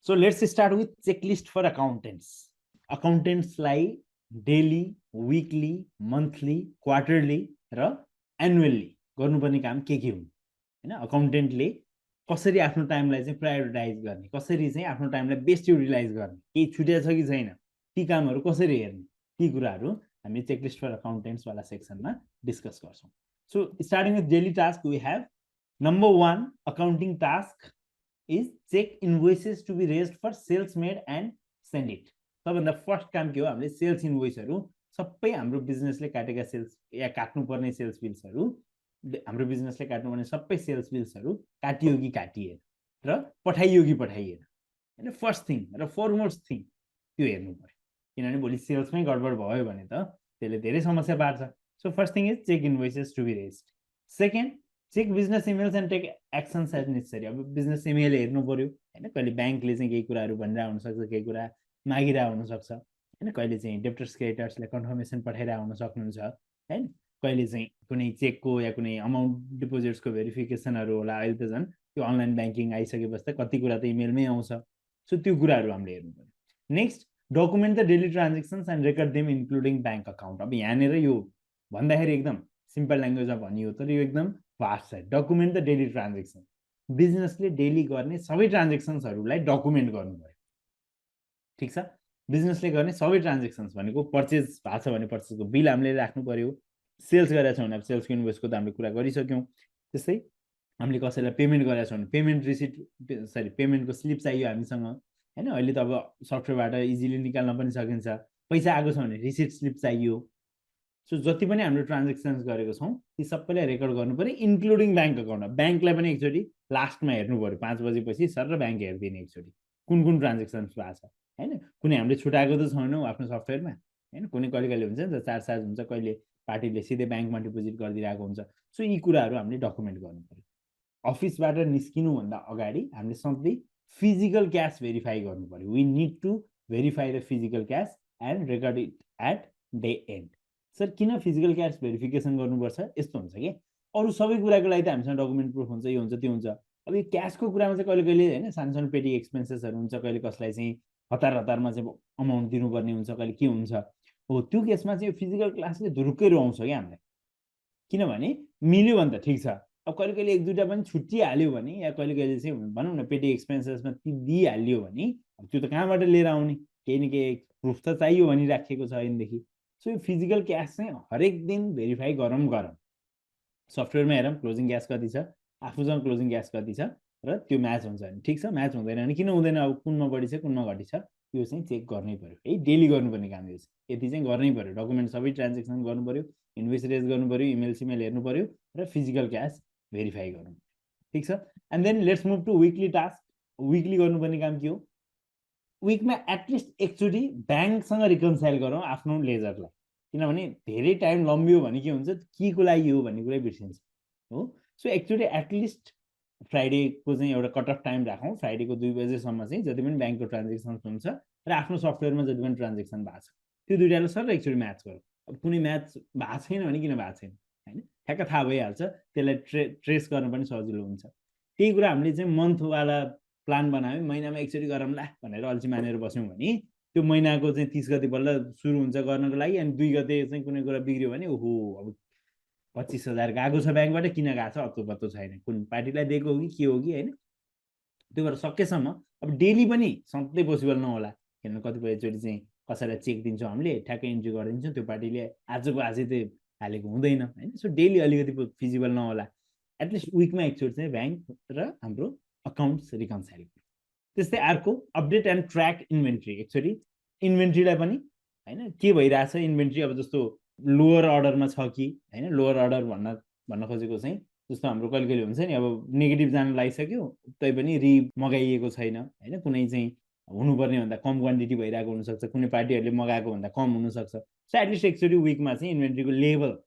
So let's start with checklist for accountants. Accountants लाई daily, weekly, monthly, quarterly र annually गर्नुपर्ने काम के हुन् हैन अकाउन्टेन्टले कसरी आफ्नो टाइमलाई चाहिँ प्रायोरिटाइज गर्ने कसरी चाहिँ आफ्नो टाइमलाई बेस्ट युटिलाइज गर्ने केही छुटेको छ कि छैन ती कामहरू कसरी हेर्ने ती कुराहरू हामी चेकलिस्ट फर अकाउन्टेन्ट्स वाला सेक्सनमा डिस्कस गर्छौं so starting with daily task we have number 1 accounting task is check invoices to be raised for sales made and send it. सबभन्दा फर्स्ट काम के हो हामीले सेल्स इन्भोइसहरु सबै हाम्रो बिजनेसले काटेका सेल्स या काट्नु पर्ने सेल्स बिल्सहरु हाम्रो बिजनेसले काट्नु पर्ने सबै सेल्स बिल्सहरु काटियो कि काटिएन र पठाइयो कि पठाइएन हैन फर्स्ट थिङ र फरमोस्ट थिङ त्यो हेर्नु पर्यो किनभने भोलि सेल्समै गडबड भयो भने त त्यसले धेरै समस्या पार्छ so first thing is check invoices to be raised second check business emails and take actions as necessary अब बिजनेस इमेल हेर्नु पर्यो हैन कहिले बैंकले चाहिँ केही कुराहरु भनिरा हुन सक्छ केही कुरा मागिरा हुन सक्छ हैन कहिले चाहिँ डेप्टर्स क्रेडिटर्सले कन्फर्मेसन पठाइरा हुन सक्नुहुन्छ हैन कहिले चाहिँ कुनै चेकको या कुनै अमाउन्ट डिपोजिट्सको भेरिफिकेसनहरु होला अहिले त झन् त्यो अनलाइन बैंकिङ आइसकेपछि त कति कुरा त इमेलमै आउँछ सो त्यो कुराहरु हामीले हेर्नु पर्यो next document the daily transactions and record them including bank account अब यहाँनेर यो भन्दाखेरि एकदम सिम्पल ल्याङ्ग्वेजमा भनियो तर यो एकदम फास्ट छ डकुमेन्ट द डेली ट्रान्ज्याक्सन बिजनेसले डेली गर्ने सबै ट्रान्ज्याक्सन्सहरुलाई डकुमेन्ट गर्नु पर्यो ठीक छ बिजनेसले गर्ने सबै ट्रान्ज्याक्सन्स भनेको पर्चेज भएको छ भने पर्चेजको बिल हामीले राख्नु पर्यो सेल्स गरेका छौं भने सेल्सको इन्भोइसको त हामीले कुरा गरिसक्यौं त्यसै हामीले कसैलाई पेमेन्ट गरेका छौं भने पेमेन्ट रिसिट पेमेन्टको स्लिप चाहियो हामीसँग हैन अहिले त अब सफ्टवेयरबाट इजिली निकाल्न पनि सकिन्छ पैसा आएको छ भने रिसिट स्लिप चाहियो सो जति पनि हामीले ट्रान्ज्याक्सन्स गरेको छौं ती सबैलाई रेकर्ड गर्नु पर्यो इन्क्लुडिङ बैंक अकाउन्ट बैंकलाई पनि एकचोटी लास्टमा हेर्नु पर्यो 5 बजेपछि सर बैंक हेर्दिने एकचोटी कुन कुन ट्रान्ज्याक्सन्स भएको छ हैन कुनै हामीले छुटाएको त छैनौ आफ्नो सफ्टवेयरमा हैन कुनै कहिले हुन्छ नि त चार्ज हुन्छ कहिले पार्टीले सिधै बैंकमा डिपोजिट गरिदिरहेको हुन्छ सो यी कुराहरु हामीले डकुमेन्ट गर्नु पर्यो अफिसबाट निस्किनु भन्दा अगाडि हामीले सधैं फिजिकल क्याश भेरिफाई गर्नु पर्यो we need to verify the physical cash and record it at day end sir किन फिजिकल क्याश भेरिफिकेसन गर्नुपर्छ यस्तो हुन्छ के अरु सबै कुराको लागि त हामीसँग डकुमेन्ट प्रुफ हुन्छ यो हुन्छ त्यो हुन्छ अब यो क्याशको कुरामा चाहिँ कहिले कहिले हैन सानसानो पेटी एक्सपेन्सेसहरु हुन्छ कहिले कसलाई चाहिँ हतारमा चाहिँ अमाउन्ट दिनुपर्ने हुन्छ कहिले के हुन्छ हो त्यो केसमा चाहिँ फिजिकल क्लासले धुरुक्कै रुवाउँछ के हामीलाई किनभने मिल्यो भने त ठीक छ अब कहिले कहिले एक दुईटा पनि छुट्टिहाल्यो भने या कहिले कहिले चाहिँ भनौं न पेटी एक्सपेन्सेसमा ती दिइहाल्यो भने त्यो त कहाँबाट लिएर आउने केही न केही प्रुफ त चाहियो भनी राखेको छ ऐनदेखि सो यो फिजिकल क्याश चाहिँ हरेक दिन भेरिफाई गरौँ सफ्टवेयरमा हेरौँ क्लोजिङ क्याश कति छ आफूसँग क्लोजिङ क्याश कति छ र त्यो म्याच हुन्छ भने ठीक छ म्याच हुँदैन भने किन हुँदैन अब कुनमा बढी छ कुनमा घटी छ त्यो चाहिँ चेक गर्नै पर्यो है डेली गर्नुपर्ने काम यो चाहिँ यति चाहिँ गर्नै पर्यो डकुमेन्ट सबै ट्रान्ज्याक्सन गर्नु पर्यो इन्भोइस रेज गर्नु पर्यो इमेल सिमेल हेर्नु पर्यो र फिजिकल क्याश भेरिफाई गर्नु ठीक छ and then let's move to weekly task weekly गर्नुपर्ने काम के हो वीकमा एटलिस्ट एकचोटी बैंकसँग रिकन्साइल गरौँ आफ्नो लेजरलाई किनभने धेरै टाइम लम्बियो भने के हुन्छ के को लागि हो भन्ने कुरा बिर्सिन्छ हो सो एकचोटी एटलिस्ट फ्राइडेको चाहिँ एउटा कट अफ टाइम राखौँ फ्राइडेको 2 बजेसम्म चाहिँ जति पनि बैंकको ट्रान्ज्याक्सन हुन्छ र आफ्नो सफ्टवेयरमा जति पनि ट्रान्ज्याक्सन भएको छ त्यो दुईटालाई सर एकचोटी म्याच गरौँ अब कुनै म्याच भएको छैन भने किन भएको छैन हैन ठ्याक्क थाहा भइहाल्छ त्यसलाई ट्रेस गर्न पनि सजिलो हुन्छ त्यही कुरा हामीले चाहिँ मन्थ वाला प्लान बनायो महिनामा एकचोटी गरौँला भनेर अल्छी मानेर बस्यौं भने त्यो महिनाको चाहिँ 30 गते बल्ल सुरु हुन्छ गर्नको लागि अनि 2 गते चाहिँ कुनै कुरा बिग्रियो भने ओहो अब 25,000 गएको छ बैंकबाट किन गएको छ अत्तो पत्तो छैन कुन पार्टीलाई दिएको हो कि के हो कि हैन त्यो भएर सकेसम्म अब डेली पनि सधैँ पोसिबल नहोला किनभने कतिपय चोटी चाहिँ कसैलाई चेक दिन्छौं हामीले ठ्याक्कै इन्ट्री गरिदिन्छौं त्यो पार्टीले आजको आजै त हालेको हुँदैन हैन सो डेली अलिकति फिजिबल नहोला एटलिस्ट वीकमा एकचोटी चाहिँ बैंक र हाम्रो अकाउन्ट्स रिकन्साइल त्यस्तै अर्को अपडेट एन्ड ट्र्याक इन्भेन्ट्री एकचोटी इन्भेन्ट्रीलाई पनि हैन के भइराछ इन्भेन्ट्री अब जस्तो लोअर अर्डरमा छ कि हैन लोअर अर्डर भन्न खोजेको चाहिँ जस्तो हाम्रो कहिले कहिले हुन्छ नि अब नेगेटिभ जान लागिसक्यो तै पनि मगाइएको छैन हैन कुनै चाहिँ हुनुपर्ने भन्दा कम क्वान्टिटी भइराको हुन सक्छ कुनै पार्टीहरुले मगाएको भन्दा कम हुन सक्छ सो एटलिस्ट एकचोटी वीकमा चाहिँ इन्भेन्ट्रीको लेभल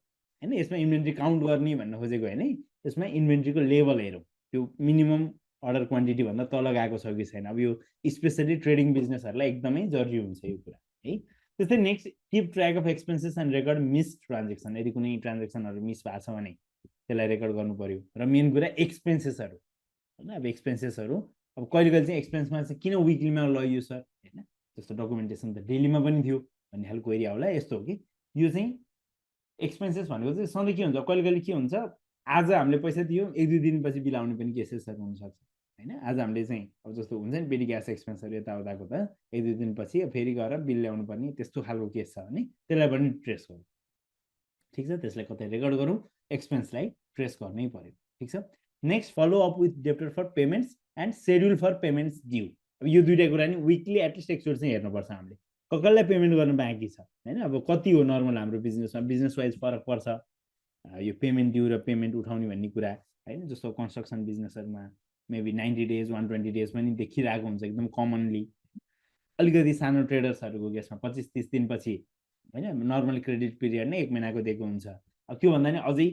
हैन यसमा इन्भेन्ट्री काउन्ट गर्ने भन्न खोजेको हैन यसमा इन्भेन्ट्रीको लेभल हेरौँ त्यो मिनिमम अर्डर क्वान्टिटी भन्दा तल गएको छ कि छैन अब यो स्पेशली ट्रेडिङ बिजनेसहरुलाई एकदमै जरुरी हुन्छ यो कुरा है त्यस्तै next keep track of expenses and record miss transaction यदि कुनै ट्रान्ज्याक्सनहरु मिस भएको छ भने त्यसलाई रेकर्ड गर्नु पर्यो र मेन कुरा एक्सपेन्सेसहरु हैन अब एक्सपेन्सेसहरु अब कहिले कहिले चाहिँ एक्सपेन्समा चाहिँ किन विकलीमा लगियो सर हैन, जस्तो डकुमेन्टेसन त डेलीमा पनि थियो भन्ने खालको क्वेरी आउला। यस्तो हो कि यो चाहिँ एक्सपेन्सेस भनेको चाहिँ सधैँ के हुन्छ, कहिले कहिले के हुन्छ, आज हामीले पैसा दियौँ 1-2 दिनपछि बिल आउने पनि केसेसहरू हुनसक्छ हैन। आज हामीले चाहिँ अब जस्तो हुन्छ नि पेडी ग्यास एक्सपेन्सहरू यताउताको त 1-2 दिनपछि फेरि गएर बिल ल्याउनु पर्ने त्यस्तो खालको केस छ भने त्यसलाई पनि ट्रेस गरौँ, ठिक छ। त्यसलाई कतै रेकर्ड गरौँ, एक्सपेन्सलाई ट्रेस गर्नै पर्यो, ठिक छ। Next follow up with debtor for payments and schedule for payments due. अब यो दुईटा कुरा नि विकली एटलिस्ट एकचोटि चाहिँ हेर्नुपर्छ हामीले कसलाई पेमेन्ट गर्न बाँकी छ हैन। अब कति हो नर्मल हाम्रो बिजनेसमा, बिजनेस वाइज फरक पर्छ यो पेमेन्ट ड्यू र पेमेन्ट उठाउने भन्ने कुरा हैन। जस्तो कन्स्ट्रक्सन बिजनेसहरुमा मेबी 90 डेज 120 डेज पनि देखिरहेको हुन्छ एकदम कमनली। अलिकति सानो ट्रेडर्सहरूको केसमा 25-30 दिनपछि हैन नर्मल क्रेडिट पिरियड नै 1 महिनाको दिएको हुन्छ। अब त्यो भन्दा नि अझै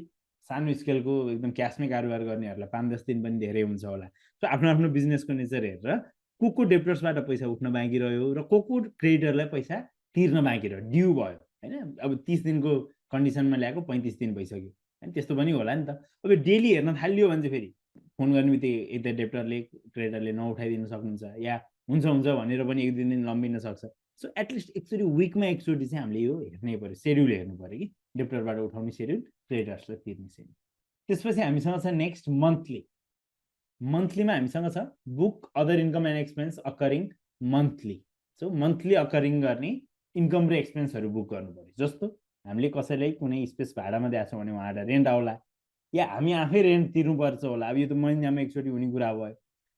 सानो स्केलको एकदम क्याशमै कारोबार गर्नेहरूलाई 5-10 दिन पनि धेरै हुन्छ होला। सो आफ्नो आफ्नो बिजनेसको नेचर हेरेर को डेप्टर्सबाट पैसा उठ्न बाँकी रह्यो र को क्रेडिटरलाई पैसा तिर्न बाँकी रह्यो, ड्यू भयो हैन। अब 30 दिनको कन्डिसनमा ल्याएको 35 दिन भइसक्यो हैन, त्यस्तो पनि होला नि त। अब डेली हेर्न थालियो भने चाहिँ फेरि फोन गर्ने बित्तिकै यता डेप्टरले क्रेडिटरले नउठाइदिन सक्नुहुन्छ या हुन्छ भनेर पनि 1-2 दिन लम्बिन सक्छ। सो एटलिस्ट एकचोटि विकमा एकचोटि चाहिँ हामीले यो हेर्नै पर्यो, सेड्युल हेर्नु पर्यो कि डेप्टरबाट उठाउने सेड्युल, क्रेडिटर्सलाई तिर्ने सेड्युल। त्यसपछि हामीसँग छ नेक्स्ट मन्थली। मन्थलीमा हामीसँग छ book other income and expense occurring monthly. So monthly occurring गर्ने इन्कम र एक्सपेन्सहरू बुक गर्नु पर्यो। जस्तो हामीले कसैलाई कुनै स्पेस भाडामा दिएको छौँ भने उहाँलाई रेन्ट आउला या हामी आफै रेन्ट तिर्नुपर्छ होला। अब यो त महिनामा एकचोटि हुने कुरा भयो।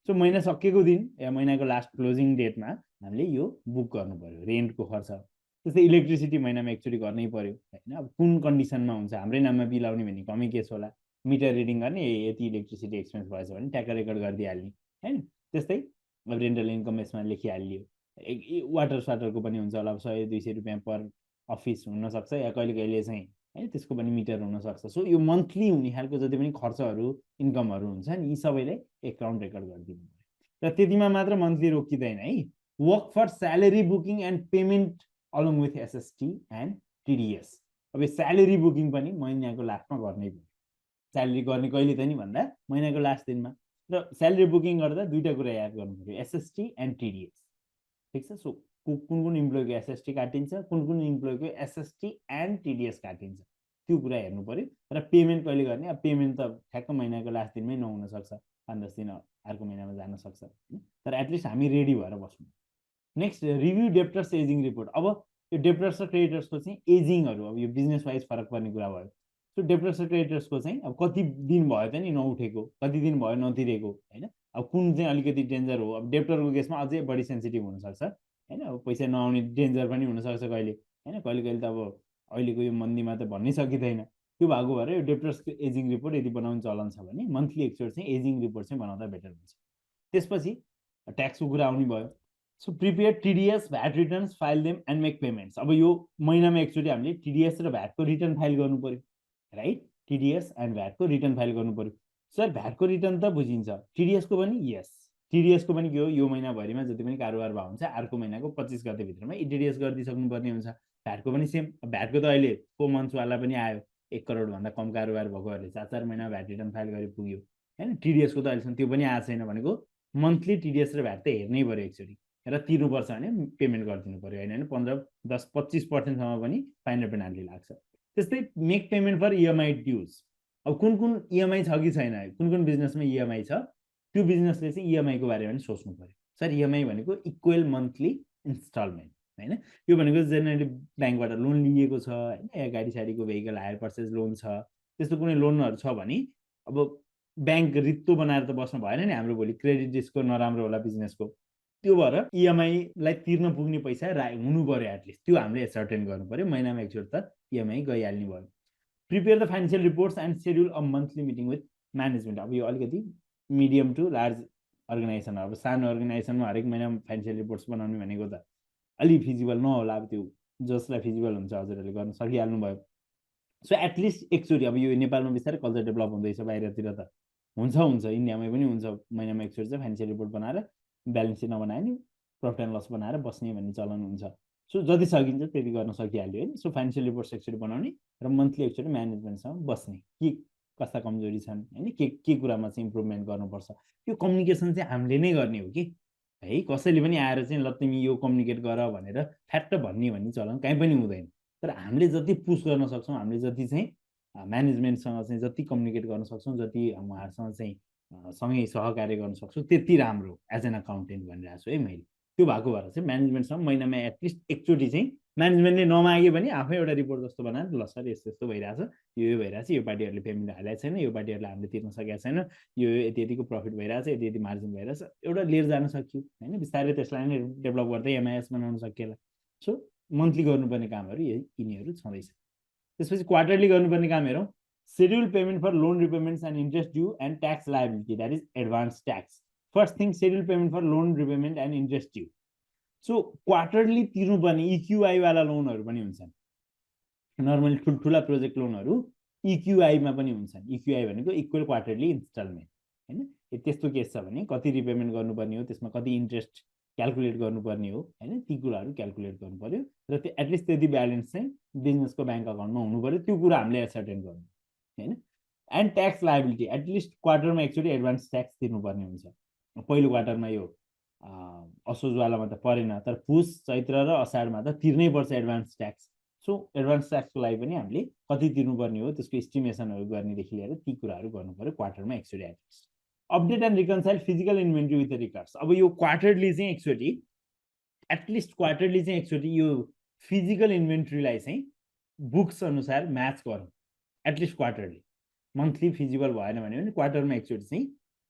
सो महिना सकेको दिन या महिनाको लास्ट क्लोजिङ डेटमा हामीले यो बुक गर्नु पर्यो रेन्टको खर्च। त्यस्तै इलेक्ट्रिसिटी महिनामा एकचोटि गर्नै पर्यो हैन। अब कुन कन्डिसनमा हुन्छ, हाम्रै नाममा बिल आउने भन्ने कमै केस होला, मिटर रिडिङ गर्ने यति इलेक्ट्रिसिटी एक्सपेन्स भएछ भने ट्याक्क रेकर्ड गरिदिइहाल्ने हैन। त्यस्तै अब रेन्टल इन्कम यसमा लेखिहालियो। वाटर साटरको पनि हुन्छ होला 100-200 रुपियाँ पर अफिस हुनसक्छ या कहिले कहिले चाहिँ है त्यसको पनि मिटर हुनसक्छ। सो यो मन्थली हुने खालको जति पनि खर्चहरू इन्कमहरू हुन्छ नि यी सबैलाई एकाउन्ट रेकर्ड गरिदिनु पर्यो। र त्यतिमा मात्र मन्थली रोकिँदैन है, work for salary booking and payment along with SST and TDS. अब यो स्यालेरी बुकिङ पनि महिनाको लास्टमा गर्नै पर्यो। स्यालेरी गर्ने कहिले त नि भन्दा महिनाको लास्ट दिनमा। र स्यालेरी बुकिङ गर्दा दुईटा कुरा याद गर्नु पर्यो, एसएसटी एन्ड टिडिएस, ठिक छ। सो कुन इम्प्लोइको एसएसटी काटिन्छ, कुन इम्प्लोइको एसएसटी एन्ड टिडिएस काटिन्छ त्यो कुरा हेर्नु पर्यो। र पेमेन्ट कहिले गर्ने, अब पेमेन्ट त ठ्याक्क महिनाको लास्ट दिनमै नहुन सक्छ, 5-10 दिन अर्को महिनामा जान सक्छ, तर एटलिस्ट हामी रेडी भएर बस्नु। Next review debtors ageing report. अब यो डेप्टर्स र क्रेडिटर्सको चाहिँ एजिङहरू अब यो बिजनेस वाइज फरक पर्ने कुरा भयो। सो डेप्टर्स र क्रेडिटर्सको चाहिँ अब कति दिन भयो त नि नउठेको, कति दिन भयो नतिरेको हैन। अब कुन चाहिँ अलिकति डेन्जर हो, अब डेप्टरको केसमा अझै बढी सेन्सिटिभ हुनसक्छ हैन। अब पैसा नआउने डेन्जर पनि हुनसक्छ कहिले हैन, कहिले त अब अहिलेको यो मन्दीमा त भन्नै सकिँदैन। त्यो भएको भएर यो डेप्टर्सको एजिङ रिपोर्ट यदि बनाउने चलन छ भने मन्थली एकचोटि चाहिँ एजिङ रिपोर्ट चाहिँ बनाउँदा बेटर हुन्छ। त्यसपछि ट्याक्सको कुरा आउने भयो। So prepare TDS VAT returns, file them and make payments. अब यो महिनामा एकचोटि हामीले टिडिएस र भ्याटको रिटर्न फाइल गर्नु पर्यो राइट। टिडिएस एन्ड भ्याटको रिटर्न फाइल गर्नु पर्यो। सर भ्याटको रिटर्न त बुझिन्छ, टिडिएसको पनि यस, टिडिएसको पनि के हो यो महिनाभरिमा जति पनि कारोबार भयो हुन्छ अर्को महिनाको 25 गते भित्रमा टिडिएस गरिदिइसक्नुपर्ने हुन्छ। भ्याटको पनि सेम, भ्याटको त अहिले 4 मन्थ्सवाला पनि आयो, 1 करोडभन्दा कम कारोबार भएकोहरूले 4-4 महिना भ्याट रिटर्न फाइल गरे पुग्यो हैन। टिडिएसको त अहिलेसम्म त्यो पनि आएको छैन भनेको मन्थली टिडिएस र भ्याट त हेर्नै पर्यो एकचोटि र तिर्नुपर्छ भने पेमेन्ट गरिदिनु पर्यो होइन 15-10-25% पनि फाइन र पेनाल्टी लाग्छ। त्यस्तै make payment for EMI dues. अब कुन इएमआई छ कि छैन, कुन बिजनेसमा इएमआई छ त्यो बिजनेसले चाहिँ इएमआईको बारेमा पनि सोच्नु पर्यो। सर इएमआई भनेको इक्वल मन्थली इन्स्टलमेन्ट हैन। यो भनेको जेनरली ब्याङ्कबाट लोन लिएको छ हैन, या गाडी साडीको भेहिकल हायर पर्चेज लोन छ, त्यस्तो कुनै लोनहरू छ भने अब ब्याङ्क रित्तो बनाएर त बस्नु भएन नि हाम्रो, भोलि क्रेडिट रिस्कको नराम्रो होला बिजनेसको। त्यो भएर इएमआईलाई तिर्न पुग्ने पैसा हुनु पर्यो एटलिस्ट, त्यो हामीले सर्टेन गर्नु पर्यो। महिनामा एकचोटि त इएमआई गइहाल्ने भयो। Prepare the financial reports and schedule a monthly meeting with management. अब यो अलिकति मिडियम टु लार्ज अर्गनाइजेसन, अब सानो अर्गनाइजेसनमा हरेक महिना फाइनेन्शियल रिपोर्ट्स बनाउने भनेको त अलि फिजिबल नहोला। अब त्यो जसलाई फिजिबल हुन्छ हजुरहरूले गर्न सकिहाल्नु भयो। सो एटलिस्ट एकचोटि, अब यो नेपालमा बिस्तारै कल्चर डेभलप हुँदैछ, बाहिरतिर त हुन्छ इन्डियामै पनि हुन्छ, महिनामा एकचोटि चाहिँ फाइनेन्शियल रिपोर्ट बनाएर ब्यालेन्स सिट नबनाए नि प्रफिट एन्ड लस बनाएर बस्ने भन्ने चलन हुन्छ। सो जति सकिन्छ त्यति गर्न सकिहाल्यो है। सो फाइनेन्शियल रिपोर्ट्स एकचोटि बनाउने र मन्थली एकचोटि म्यानेजमेन्टसँग बस्ने, के कस्ता कमजोरी छन् हैन के कुरामा चाहिँ इम्प्रुभमेन्ट गर्नुपर्छ त्यो कम्युनिकेसन चाहिँ हामीले नै गर्ने हो कि है कसैले पनि आएर चाहिँ ल तिमी यो कम्युनिकेट गर भनेर फ्याक्ट भन्ने चलन कहीँ पनि हुँदैन तर हामीले जति पुश गर्न सक्छौँ हामीले जति चाहिँ म्यानेजमेन्टसँग चाहिँ जति कम्युनिकेट गर्न सक्छौँ जति उहाँहरूसँग चाहिँ सँगै सहकार्य गर्न सक्छौँ त्यति राम्रो एज एन अकाउन्टेन्ट भनिरहेको छु है मैले त्यो भएको भएर चाहिँ म्यानेजमेन्टसँग महिनामा एटलिस्ट एकचोटि चाहिँ म्यानेजमेन्टले नमागे पनि आफै एउटा रिपोर्ट जस्तो बनाएर ल सर यस्तो यस्तो भइरहेछ यो भइरहेछ यो पार्टीहरूले पेमेन्ट हालेको छैन यो पार्टीहरूले हामीले तिर्न सकेका छैन यो यति यतिको प्रफिट भइरहेछ यति यति मार्जिन भइरहेछ एउटा लिएर जान सक्यो होइन बिस्तारै त्यसलाई नै डेभलप गर्दै एमआइएस बनाउन सकिएला सो मन्थली गर्नुपर्ने कामहरू यिनीहरू छँदैछ त्यसपछि क्वार्टरली गर्नुपर्ने काम हेरौँ schedule payment for loan repayments and interest due and tax liability, that is advance tax. First thing, schedule payment for loan repayment and interest due. So quarterly तिर्नुपर्ने EQI वाला लोनहरु पनि हुन्छन् नर्मली ठुलठुला प्रोजेक्ट लोनहरु EQI मा पनि हुन्छन् EQI भनेको equal quarterly instalment हैन त्यस्तो केस छ भने कति रिपेमेन्ट गर्नुपर्ने हो त्यसमा कति इन्ट्रेस्ट क्याल्कुलेट गर्नुपर्ने हो हैन ती कुराहरु क्याल्कुलेट गर्नुपर्यो र त्यो एटलिस्ट त्यति ब्यालेन्स चाहिँ बिजनेसको बैंक अकाउन्टमा हुनुपर्यो त्यो कुरा हामीले एसर्टेन गर्नु हैन एन्ड ट्याक्स लायबिलिटी एटलिस्ट क्वार्टरमा एकचोटि एडभान्स ट्याक्स तिर्नुपर्ने हुन्छ पहिलो क्वार्टरमा यो असोजवालामा त परेन तर पुस चैत्र र असाढमा त तिर्नै पर्छ एडभान्स ट्याक्स सो एडभान्स ट्याक्सको लागि पनि हामीले कति तिर्नुपर्ने हो त्यसको एस्टिमेसनहरु गर्नेदेखि लिएर ती कुराहरु गर्नुपर्यो क्वार्टरमा एकचोटि at least update and reconcile physical inventory with records अब यो क्वार्टरली चाहिँ एकचोटि एटलिस्ट क्वार्टरली चाहिँ एकचोटि यो फिजिकल इन्भेन्ट्रीलाई चाहिँ बुक्स अनुसार म्याच गरौँ एटलिस्ट क्वार्टरली मन्थली फिजिबल भएन भने पनि क्वार्टरमा एकचोटि चाहिँ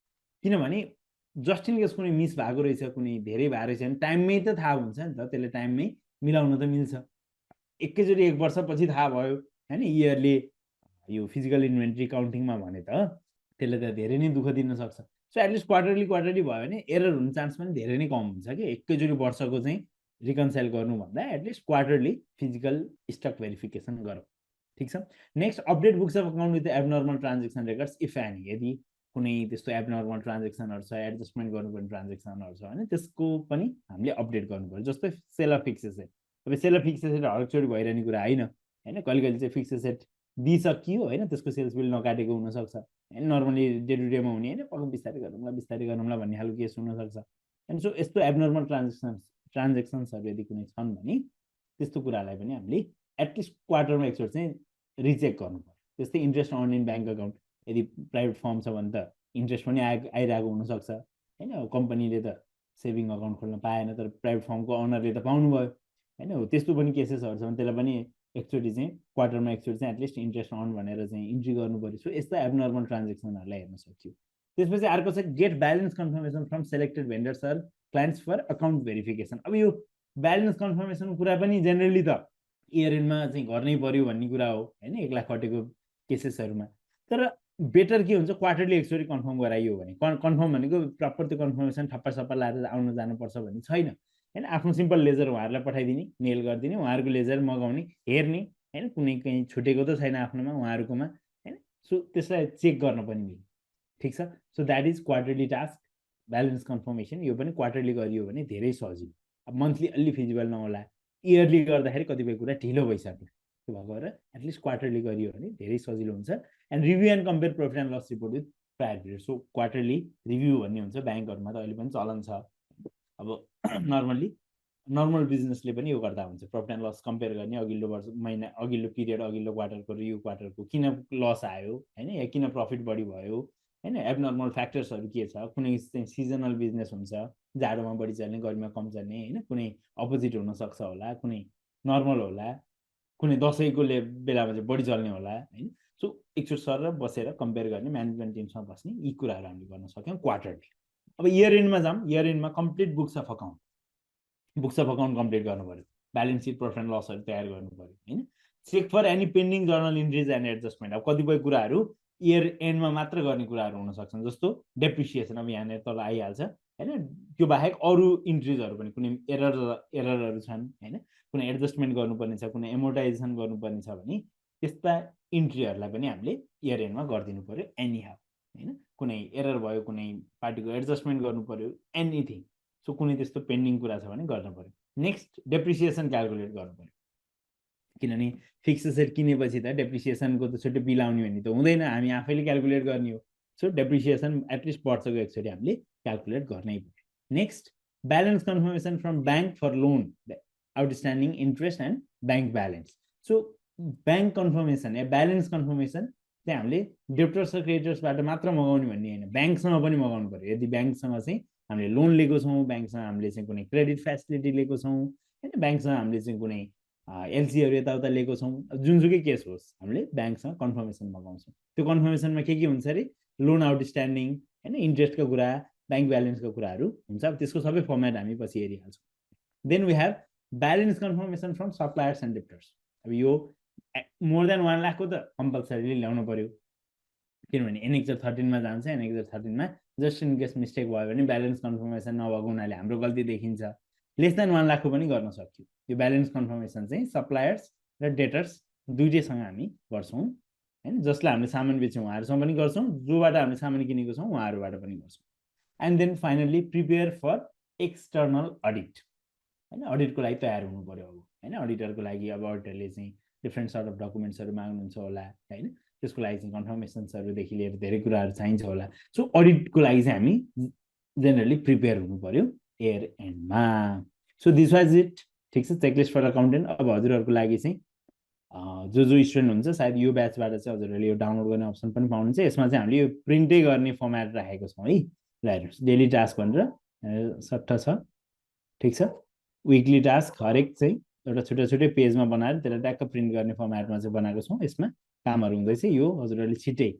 किनभने जस्ट इन केस कुनै मिस भएको रहेछ कुनै धेरै भएको रहेछ भने टाइममै त थाहा हुन्छ नि त त्यसले टाइममै मिलाउन त मिल्छ एकैचोटि एक वर्षपछि थाहा भयो हैन इयरली यो फिजिकल इन्भेन्ट्री काउन्टिङमा भने त त्यसले त धेरै नै दुःख दिन सक्छ सो एटलिस्ट क्वार्टरली भयो भने एरर हुने चान्स पनि धेरै नै कम हुन्छ कि एकैचोटि वर्षको चाहिँ रिकन्साइल गर्नु भन्दा at least quarterly physical stock verification गरौँ ठीक छ next update books of account with abnormal transaction records if any यदि कुनै त्यस्तो एबनर्मल ट्रान्जेक्सनहरु छ एडजस्टमेन्ट गर्नुपर्ने ट्रान्जेक्सनहरु छ भने त्यसको पनि हामीले अपडेट गर्नुपर्छ जस्तै सेल अफ फिक्स एसेट अब सेल अफ फिक्स एसेट हरेकचोटि भइरहने कुरा हैन हैन कहिले चाहिँ फिक्स एसेट दिइसकियो हैन त्यसको सेल्स बिल नकाटेको हुन सक्छ हैन नर्मली डे टु डेमा हुने हैन पक्क बिस्तारै गरौँला भन्ने खालको केस हुन सक्छ हैन सो यस्तो एबनर्मल ट्रान्जेक्सन्सहरु यदि कुनै छन् भने त्यस्तो कुरालाई पनि हामीले एटलिस्ट क्वार्टरमा एकचोटि चाहिँ रिचेक गर्नुपर्छ त्यस्तै interest earn in bank account यदि प्राइभेट फर्म छ भने त इन्ट्रेस्ट पनि आइरहेको हुनसक्छ हैन कम्पनीले त सेभिङ अकाउन्ट खोल्न पाएन तर प्राइभेट फर्मको ओनरले त पाउनु भयो हैन त्यस्तो पनि केसेसहरु छ भने त्यसलाई पनि एकचोटि चाहिँ क्वार्टरमा एकचोटि चाहिँ एटलिस्ट इन्ट्रेस्ट अर्न भनेर चाहिँ इन्ट्री गर्नु पर्यो सो यस्तो एबनर्मल ट्रान्जेक्सनहरुलाई हेर्न सक्यो त्यसपछि अर्को छ get balance confirmation from selected vendors or clients for account verification अब यो ब्यालेन्स कन्फर्मेसन कुरा पनि जेनरली त इयर एन्डमा चाहिँ गर्नै पर्यो भन्ने कुरा हो हैन 1 लाख कटेको केसेसहरुमा तर बेटर के हुन्छ क्वार्टरली एकचोटि कन्फर्म गराइयो भने कन्फर्म भनेको प्रपर त्यो कन्फर्मेसन ठप्पा सप्पा लाएर आउन जानुपर्छ भन्ने छैन हैन आफ्नो सिम्पल लेजर उहाँहरुलाई पठाइदिने मेल गरिदिने उहाँहरुको लेजर मगाउने हेर्ने हैन कुनै कहीं छुटेको त छैन आफ्नोमा उहाँहरुकोमा हैन सो त्यसलाई चेक गर्न पनि मिल्छ ठीक छ so that is quarterly task balance confirmation यो पनि क्वार्टरली गरियो भने धेरै सजिलो अब मन्थली अलि फिजिबल नहोला इयरली गर्दाखेरि कतिपय कुरा ढिलो भइसक्यो त्यो भएको भएर एटलिस्ट क्वार्टरली गरियो भने धेरै सजिलो हुन्छ and review and compare profit and loss report with prior period so quarterly review भन्ने हुन्छ बैंकहरुमा त अहिले पनि चलन छ अब नर्मल बिजनेसले पनि यो गर्दा हुन्छ प्रॉफिट एन्ड लस कम्पेयर गर्ने अघिल्लो वर्ष महिना अघिल्लो पिरियड अघिल्लो क्वार्टरको र यो क्वार्टरको किन लस आयो हैन या किन प्रॉफिट बढी भयो हैन एबनर्मल फ्याक्टर्सहरु के छ कुनै चाहिँ सिजनल बिजनेस हुन्छ जाडोमा बढी चल्ने गर्मीमा कम चल्ने हैन कुनै अपोजिट हुन सक्छ होला कुनै नर्मल होला कुनै दशैंको बेलामा चाहिँ बढी चल्ने होला हैन सो एकचोटि सर बसेर कम्पेयर गर्ने म्यानेजमेन्ट टिमसँग बस्ने यी कुराहरु हामीले गर्न सक्यौं क्वार्टरली अब इयर एन्डमा जाम इयर एन्डमा complete books of account complete गर्नु पर्यो ब्यालेन्स शीट प्रॉफिट एन्ड लसहरु तयार गर्नु पर्यो हैन check for any pending journal entries and adjustment अब कतिपय कुराहरु इयर एन्डमा मात्र गर्ने कुराहरु हुन सक्छन् जस्तो डेप्रिसिएसन अब यहाँ तल आइहाल्छ हैन त्यो बाहेक अरु इन्ट्रीजहरु पनि कुनै एररहरु छन् हैन कुनै एडजस्टमेन्ट गर्नुपर्ने छ कुनै एमोर्टाइजेसन गर्नुपर्ने छ भने त्यस्ता इन्ट्रीहरुलाई पनि हामीले इयर एन्डमा गर्दिनु पर्यो एनी हाउ हैन कुनै एरर भयो कुनै पार्टीको एडजस्टमेन्ट गर्नु पर्यो एनीथिङ सो कुनै त्यस्तो पेन्डिङ कुरा छ भने गर्न पर्यो नेक्स्ट डेप्रिसिएसन क्याल्कुलेट गर्नु पर्यो किनभने फिक्स एसेट किनेपछि त डेप्रिसिएसनको त छुट्टै बिल आउने भन्ने त हुँदैन, हामी आफैले क्याल्कुलेट गर्ने हो। सो डेप्रिसिएसन एटलिस्ट वर्षको एकचोटि हामीले क्याल्कुलेट गर्नै पर्यो। Next, balance confirmation from bank for loan, outstanding interest and bank balance. So bank confirmation या ब्यालेन्स कन्फर्मेसन चाहिँ हामीले डेप्टर्स र क्रेडिटर्सबाट मात्र मगाउने भन्ने होइन, ब्याङ्कसँग पनि मगाउनु पर्यो। यदि ब्याङ्कसँग चाहिँ हामीले लोन लिएको छौँ, ब्याङ्कसँग हामीले चाहिँ कुनै क्रेडिट फेसिलिटी लिएको छौँ, होइन ब्याङ्कसँग हामीले चाहिँ कुनै एलसीहरू यताउता लिएको छौँ, जुनसुकै केस होस् हामीले ब्याङ्कसँग कन्फर्मेसन मगाउँछौँ। त्यो कन्फर्मेसनमा के हुन्छ अरे, लोन आउटस्ट्यान्डिङ, होइन इन्ट्रेस्टको कुरा, ब्याङ्क ब्यालेन्सको कुराहरू हुन्छ। अब त्यसको सबै फर्मेट हामी पछि हेरिहाल्छौँ। Then we have balance confirmation from suppliers and debtors. अब यो मोर देन 1 लाखको त कम्पलसरीली ल्याउनु पर्यो, किनभने एनेक्जर 13 मा जान्छ। एनेक्जर 13 मा जस्ट इन केस मिस्टेक भयो भने ब्यालेन्स कन्फर्मेसन नभएको हुनाले हाम्रो गल्ती देखिन्छ। लेस देन 1 लाखको पनि गर्न सक्यो। यो ब्यालेन्स कन्फर्मेसन चाहिँ सप्लायर्स र डेटर्स दुईटैसँग हामी गर्छौँ, होइन जसलाई हामीले सामान बेच्छौँ उहाँहरूसँग पनि गर्छौँ, जोबाट हामीले सामान किनेको छौँ उहाँहरूबाट पनि गर्छौँ। And then finally prepare for external audit, होइन अडिटको लागि तयार हुनु पर्यो। अब होइन अडिटरको लागि अब अडिटरले चाहिँ डिफ्रेन्ट सर्ट अफ डकुमेन्ट्सहरू माग्नुहुन्छ होला, होइन त्यसको लागि चाहिँ कन्फर्मेसन्सहरूदेखि लिएर धेरै कुराहरू चाहिन्छ होला। सो अडिटको लागि चाहिँ हामी जेनरली प्रिपेयर हुनु पर्यो इयर एन्डमा। सो दिस वाज इट, ठिक छ, चेकलिस्ट फर अकाउन्टेन्ट। अब हजुरहरूको लागि चाहिँ जो स्टुडेन्ट हुन्छ सायद यो ब्याचबाट चाहिँ हजुरहरूले यो डाउनलोड गर्ने अप्सन पनि पाउनुहुन्छ। यसमा चाहिँ हामीले यो प्रिन्टै गर्ने फर्मेट राखेको छौँ है। ल हेर्नुहोस्, डेली टास्क भनेर सट्टा छ, ठिक छ। विकली टास्क हरेक चाहिँ एउटा छुट्टै छुट्टै पेजमा बनाएर त्यसलाई ट्याक्क प्रिन्ट गर्ने फर्मेटमा चाहिँ बनाएको छौँ। यसमा कामहरू हुँदैछ। यो हजुरहरूले छिट्टै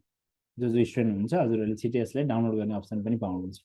जो स्टुडेन्ट हुनुहुन्छ हजुरहरूले छिट्टै यसलाई डाउनलोड गर्ने अप्सन पनि पाउनुहुन्छ।